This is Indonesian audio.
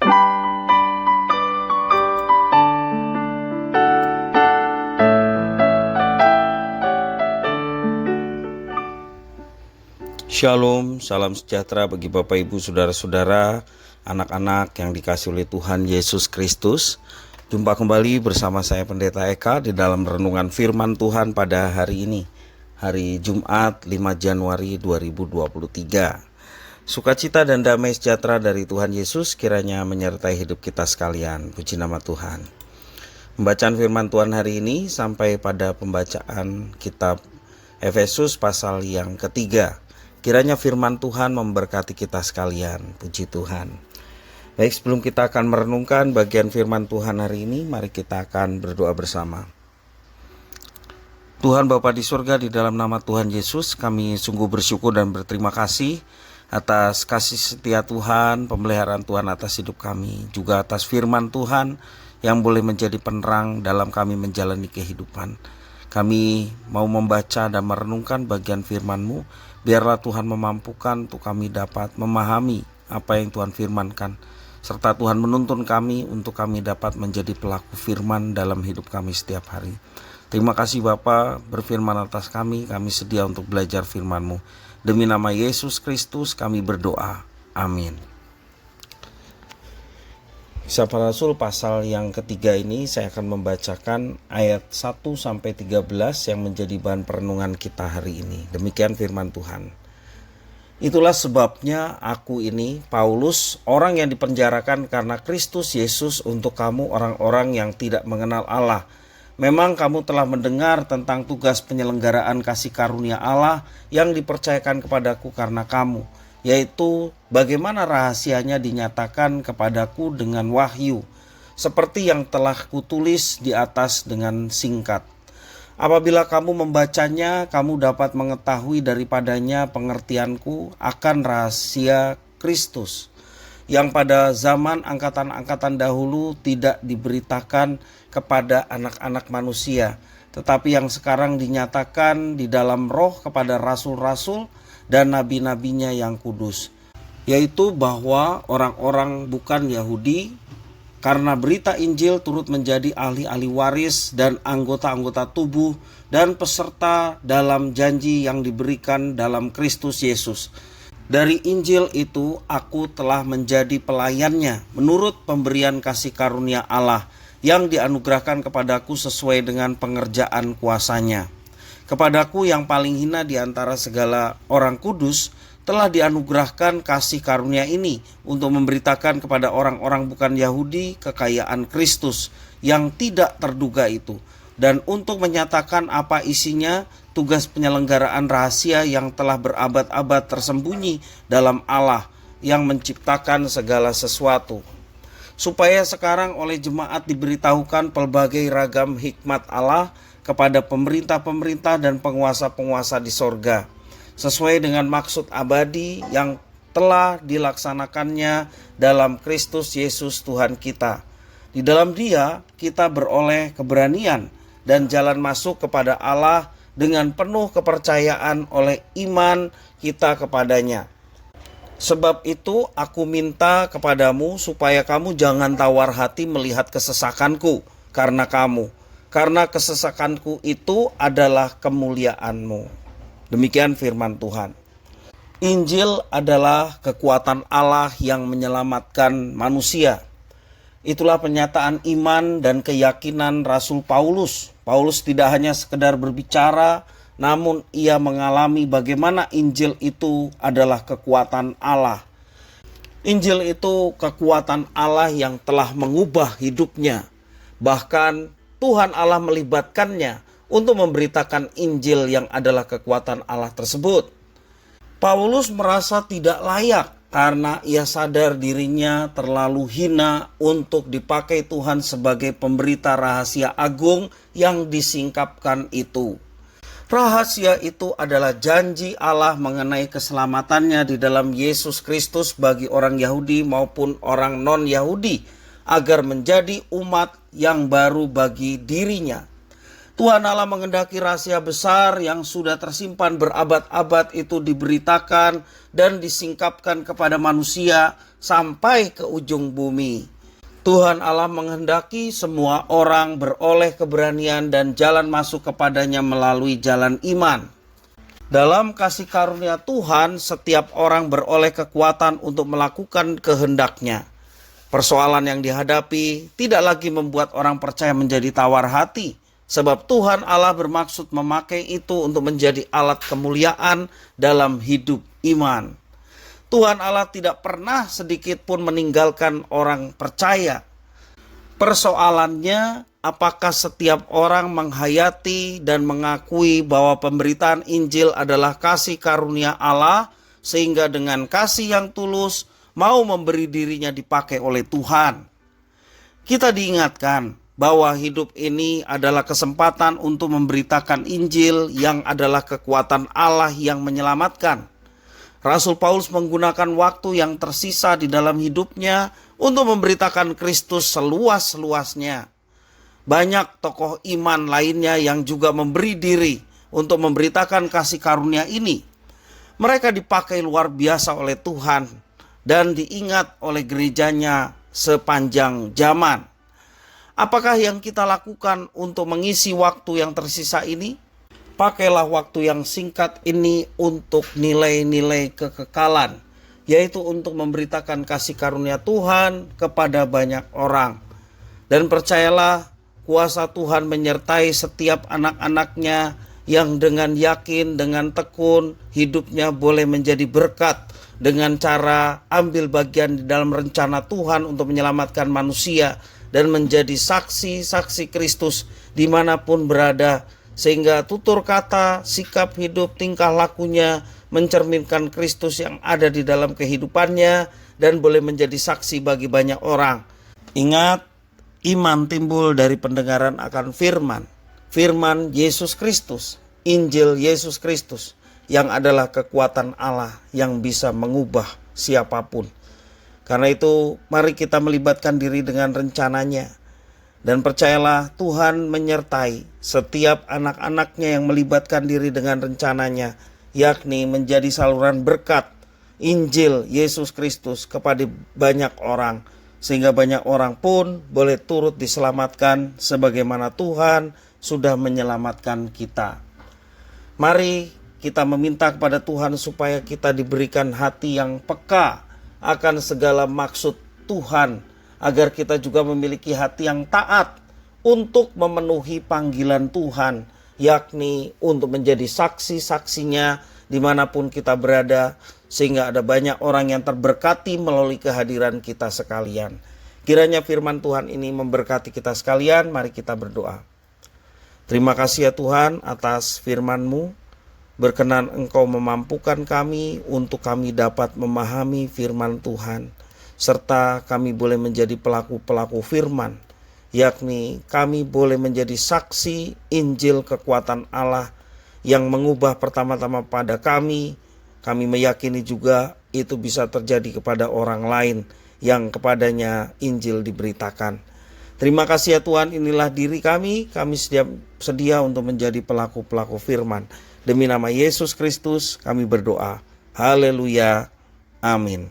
Shalom, salam sejahtera bagi Bapak Ibu, Saudara-saudara, anak-anak yang dikasihi oleh Tuhan Yesus Kristus. Jumpa kembali bersama saya Pendeta Eka di dalam renungan firman Tuhan pada hari ini, hari Jumat 5 Januari 2023. Sukacita dan damai sejahtera dari Tuhan Yesus kiranya menyertai hidup kita sekalian. Puji nama Tuhan. Pembacaan firman Tuhan hari ini sampai pada pembacaan kitab Efesus pasal yang ketiga. Kiranya firman Tuhan memberkati kita sekalian. Puji Tuhan. Baik, sebelum kita akan merenungkan bagian firman Tuhan hari ini, mari kita akan berdoa bersama. Tuhan Bapa di surga, di dalam nama Tuhan Yesus, kami sungguh bersyukur dan berterima kasih atas kasih setia Tuhan, pemeliharaan Tuhan atas hidup kami, juga atas firman Tuhan yang boleh menjadi penerang dalam kami menjalani kehidupan. Kami mau membaca dan merenungkan bagian firman-Mu. Biarlah Tuhan memampukan untuk kami dapat memahami apa yang Tuhan firmankan. Serta Tuhan menuntun kami untuk kami dapat menjadi pelaku firman dalam hidup kami setiap hari. Terima kasih Bapa, berfirman atas kami sedia untuk belajar firman-Mu. Demi nama Yesus Kristus kami berdoa. Amin. Kisah Para Rasul pasal yang ketiga ini saya akan membacakan ayat 1-13 yang menjadi bahan perenungan kita hari ini. Demikian firman Tuhan. Itulah sebabnya aku ini, Paulus, orang yang dipenjarakan karena Kristus Yesus untuk kamu orang-orang yang tidak mengenal Allah. Memang kamu telah mendengar tentang tugas penyelenggaraan kasih karunia Allah yang dipercayakan kepadaku karena kamu, yaitu bagaimana rahasianya dinyatakan kepadaku dengan wahyu, seperti yang telah kutulis di atas dengan singkat. Apabila kamu membacanya, kamu dapat mengetahui daripadanya pengertianku akan rahasia Kristus, yang pada zaman angkatan-angkatan dahulu tidak diberitakan kepada anak-anak manusia, tetapi yang sekarang dinyatakan di dalam roh kepada rasul-rasul dan nabi-nabinya yang kudus, yaitu bahwa orang-orang bukan Yahudi karena berita Injil turut menjadi ahli-ahli waris dan anggota-anggota tubuh dan peserta dalam janji yang diberikan dalam Kristus Yesus. Dari Injil itu aku telah menjadi pelayannya menurut pemberian kasih karunia Allah yang dianugerahkan kepadaku sesuai dengan pengerjaan kuasanya. Kepadaku yang paling hina di antara segala orang kudus telah dianugerahkan kasih karunia ini untuk memberitakan kepada orang-orang bukan Yahudi kekayaan Kristus yang tidak terduga itu, dan untuk menyatakan apa isinya tugas penyelenggaraan rahasia yang telah berabad-abad tersembunyi dalam Allah yang menciptakan segala sesuatu, supaya sekarang oleh jemaat diberitahukan pelbagai ragam hikmat Allah kepada pemerintah-pemerintah dan penguasa-penguasa di sorga, sesuai dengan maksud abadi yang telah dilaksanakannya dalam Kristus Yesus Tuhan kita. Di dalam Dia kita beroleh keberanian dan jalan masuk kepada Allah dengan penuh kepercayaan oleh iman kita kepadanya. Sebab itu aku minta kepadamu supaya kamu jangan tawar hati melihat kesesakanku karena kesesakanku itu adalah kemuliaanmu. Demikian firman Tuhan. Injil adalah kekuatan Allah yang menyelamatkan manusia. Itulah penyataan iman dan keyakinan Rasul Paulus. Paulus tidak hanya sekedar berbicara, namun ia mengalami bagaimana Injil itu adalah kekuatan Allah. Injil itu kekuatan Allah yang telah mengubah hidupnya. Bahkan Tuhan Allah melibatkannya untuk memberitakan Injil yang adalah kekuatan Allah tersebut. Paulus merasa tidak layak karena ia sadar dirinya terlalu hina untuk dipakai Tuhan sebagai pemberita rahasia agung yang disingkapkan itu. Rahasia itu adalah janji Allah mengenai keselamatannya di dalam Yesus Kristus bagi orang Yahudi maupun orang non-Yahudi, agar menjadi umat yang baru bagi dirinya. Tuhan Allah menghendaki rahasia besar yang sudah tersimpan berabad-abad itu diberitakan dan disingkapkan kepada manusia sampai ke ujung bumi. Tuhan Allah menghendaki semua orang beroleh keberanian dan jalan masuk kepadanya melalui jalan iman. Dalam kasih karunia Tuhan, setiap orang beroleh kekuatan untuk melakukan kehendaknya. Persoalan yang dihadapi tidak lagi membuat orang percaya menjadi tawar hati, sebab Tuhan Allah bermaksud memakai itu untuk menjadi alat kemuliaan dalam hidup iman. Tuhan Allah tidak pernah sedikit pun meninggalkan orang percaya. Persoalannya, apakah setiap orang menghayati dan mengakui bahwa pemberitaan Injil adalah kasih karunia Allah, sehingga dengan kasih yang tulus mau memberi dirinya dipakai oleh Tuhan. Kita diingatkan bahwa hidup ini adalah kesempatan untuk memberitakan Injil yang adalah kekuatan Allah yang menyelamatkan. Rasul Paulus menggunakan waktu yang tersisa di dalam hidupnya untuk memberitakan Kristus seluas-luasnya. Banyak tokoh iman lainnya yang juga memberi diri untuk memberitakan kasih karunia ini. Mereka dipakai luar biasa oleh Tuhan dan diingat oleh gerejanya sepanjang zaman. Apakah yang kita lakukan untuk mengisi waktu yang tersisa ini? Pakailah waktu yang singkat ini untuk nilai-nilai kekekalan, yaitu untuk memberitakan kasih karunia Tuhan kepada banyak orang. Dan percayalah, kuasa Tuhan menyertai setiap anak-anaknya yang dengan yakin, dengan tekun, hidupnya boleh menjadi berkat dengan cara ambil bagian di dalam rencana Tuhan untuk menyelamatkan manusia dan menjadi saksi-saksi Kristus dimanapun berada, sehingga tutur kata, sikap hidup, tingkah lakunya mencerminkan Kristus yang ada di dalam kehidupannya dan boleh menjadi saksi bagi banyak orang. Ingat, iman timbul dari pendengaran akan firman Yesus Kristus, Injil Yesus Kristus, yang adalah kekuatan Allah yang bisa mengubah siapapun. Karena itu, mari kita melibatkan diri dengan rencananya. Dan percayalah, Tuhan menyertai setiap anak-anaknya yang melibatkan diri dengan rencananya, yakni menjadi saluran berkat Injil Yesus Kristus kepada banyak orang, sehingga banyak orang pun boleh turut diselamatkan sebagaimana Tuhan sudah menyelamatkan kita. Mari kita meminta kepada Tuhan supaya kita diberikan hati yang peka akan segala maksud Tuhan, agar kita juga memiliki hati yang taat untuk memenuhi panggilan Tuhan, yakni untuk menjadi saksi-saksinya dimanapun kita berada, sehingga ada banyak orang yang terberkati melalui kehadiran kita sekalian. Kiranya firman Tuhan ini memberkati kita sekalian. Mari kita berdoa. Terima kasih ya Tuhan atas firman-Mu. Berkenan Engkau memampukan kami untuk kami dapat memahami firman Tuhan, serta kami boleh menjadi pelaku-pelaku firman, yakni kami boleh menjadi saksi Injil kekuatan Allah yang mengubah pertama-tama pada kami. Kami meyakini juga itu bisa terjadi kepada orang lain yang kepadanya Injil diberitakan. Terima kasih ya Tuhan, inilah diri kami sedia untuk menjadi pelaku-pelaku firman. Demi nama Yesus Kristus kami berdoa. Haleluya. Amin.